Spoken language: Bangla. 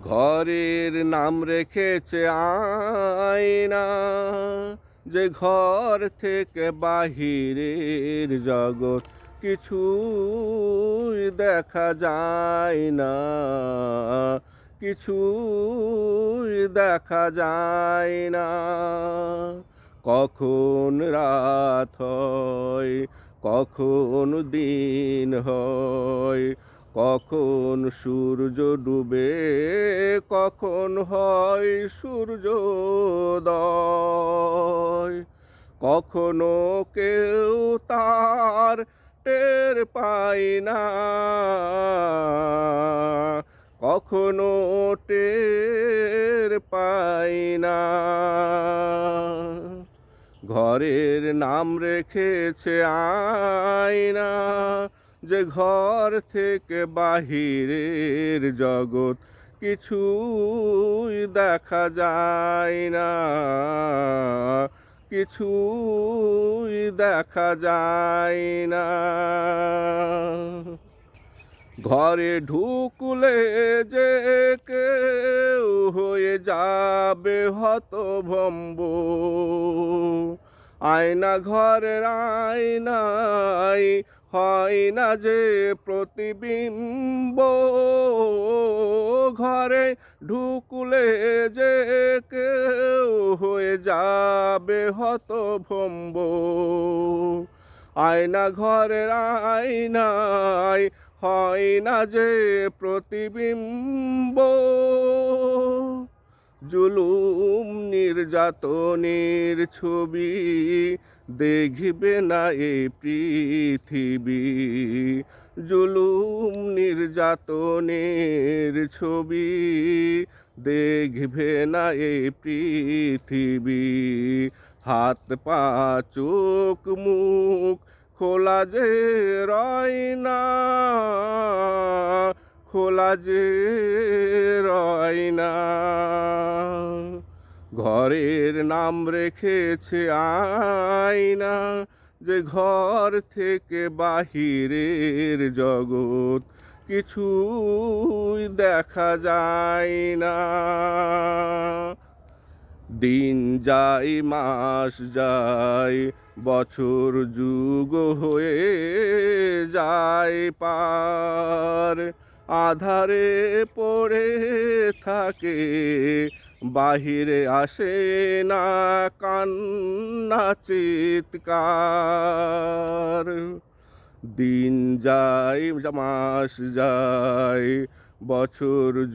ঘরের নাম রেখেছে আয়না, যে ঘর থেকে বাহিরের জগৎ কিছুই দেখা যায় না, কিছুই দেখা যায় না। কখন রাত হয়, কখন দিন হয়, কখন সূর্য ডুবে, কখন হয় সূর্যোদয়। কখনো কেউ তার টের পায় না, কখনো টের পায় না। ঘরের নাম রেখেছে আয়না, যে ঘর থেকে বাহিরের জগৎ কিছুই দেখা যায় না, কিছুই দেখা যায় না। ঘরে ঢুকলে যে কেউ হয়ে যাবে হতভম্ব, আয়না ঘরের আয়নায় হয় না যে প্রতিবিম্ব। ঘরে ঢুকলে যে কেউ হয়ে যাবে হতভম্ব, আয়না ঘরের আয়নায় হয় না যে প্রতিবিম্ব। জুলুম নির্যাতনের ছবি দেখবে না এই পৃথিবী, জুলুম নির্যাতনের ছবি দেখবে না এই পৃথিবী। হাত পা চোখ মুখ খোলা যে রয় না, খোলা যে রয় না। ঘরের নাম রেখেছে আয়না, যে ঘর থেকে বাহিরের জগৎ কিছুই দেখা যায় না। দিন যায় মাস যায়, বছর যুগ হয়ে যায় পার, আধারে পড়ে থাকে বাহিরে আসে না কান্না চিৎকার। দিন যায় মাস যায়, বছর